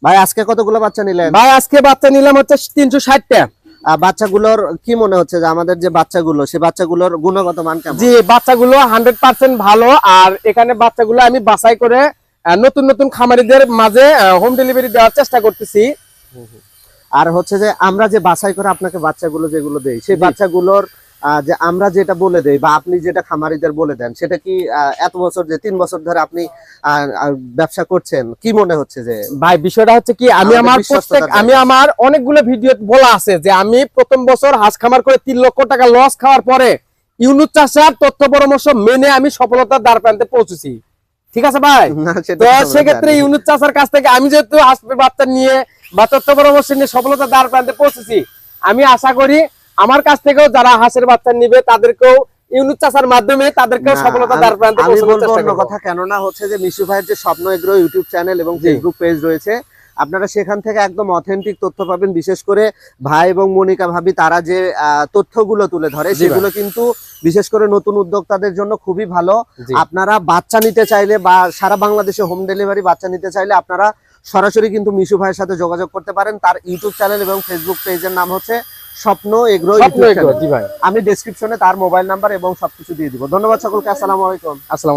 ভাই আজকে কতগুলো বাচ্চা নিলেন? ভাই আজকে বাচ্চা নিলাম হচ্ছে 360টা। বাচ্চাগুলোর কি মনে হচ্ছে যে আমাদের যে বাচ্চাগুলো সে বাচ্চাগুলোর গুণগত মান কেমন? জি, বাচ্চাগুলো 100% ভালো। আর এখানে বাচ্চাগুলো আমি বাছাই করে নতুন নতুন খামারিদের মাঝে হোম ডেলিভারি দেওয়ার চেষ্টা করতেছি। আর হচ্ছে যে আমরা যে বাছাই করে আপনাকে বাচ্চাগুলো যেগুলো দেই সেই বাচ্চাগুলোর যে আমরা যেটা বলে দেই বা আপনি যেটা খামারিদের বলে দেন সেটা কি এত বছর যে 3 বছর ধরে আপনি ব্যবসা করছেন কি মনে হচ্ছে যে ভাই বিষয়টা হচ্ছে কি, আমি আমার অনেকগুলো ভিডিও বলা আছে যে আমি প্রথম বছর হাঁস খামার করে 3 লক্ষ টাকা লস খাওয়ার পরে ইউনুস চাষার তথ্য পরামর্শ মেনে আমি সফলতার দ্বার প্রান্তে পৌঁছেছি। ঠিক আছে ভাই? তো সেক্ষেত্রে ইউনুস চাষার কাছ থেকে আমি যেহেতু হাঁস বাচ্চা নিয়ে বা তথ্য পরামর্শ নিয়ে সফলতার দ্বার প্রান্তে পৌঁছেছি, আমি আশা করি আমার কাছ থেকেও যারা হাঁসের বাচ্চা নিবে তাদেরকেও ইউনুস চাষার মাধ্যমে তাদেরকেও সফলতার দ্বার প্রান্তে পৌঁছানোর চেষ্টা করব। কথা কেননা হচ্ছে যে মিশু ভাইয়ের যে স্বপ্ন এগ্রো ইউটিউব চ্যানেল এবং ফেসবুক পেজ রয়েছে, আপনারা সেখান থেকে একদম অথেন্টিক তথ্য পাবেন। বিশেষ করে ভাই এবং মনিকা ভাবি তারা যে তথ্যগুলো তুলে ধরে সেগুলো কিন্তু বিশেষ করে নতুন উদ্যোক্তাদের জন্য খুবই ভালো। আপনারা বাচ্চা নিতে চাইলে বা সারা বাংলাদেশে হোম ডেলিভারি বাচ্চা নিতে চাইলে আপনারা সরাসরি কিন্তু মিশু ভাইয়ের সাথে যোগাযোগ করতে পারেন। তার ইউটিউব চ্যানেল এবং ফেসবুক পেজের নাম হচ্ছে স্বপ্ন এগ্রো ইউটিউব চ্যানেল। আমি ডেসক্রিপশনে তার মোবাইল নাম্বার এবং সবকিছু দিয়ে দিব। ধন্যবাদ সকলকে। আসসালামু আলাইকুম। আসসালাম।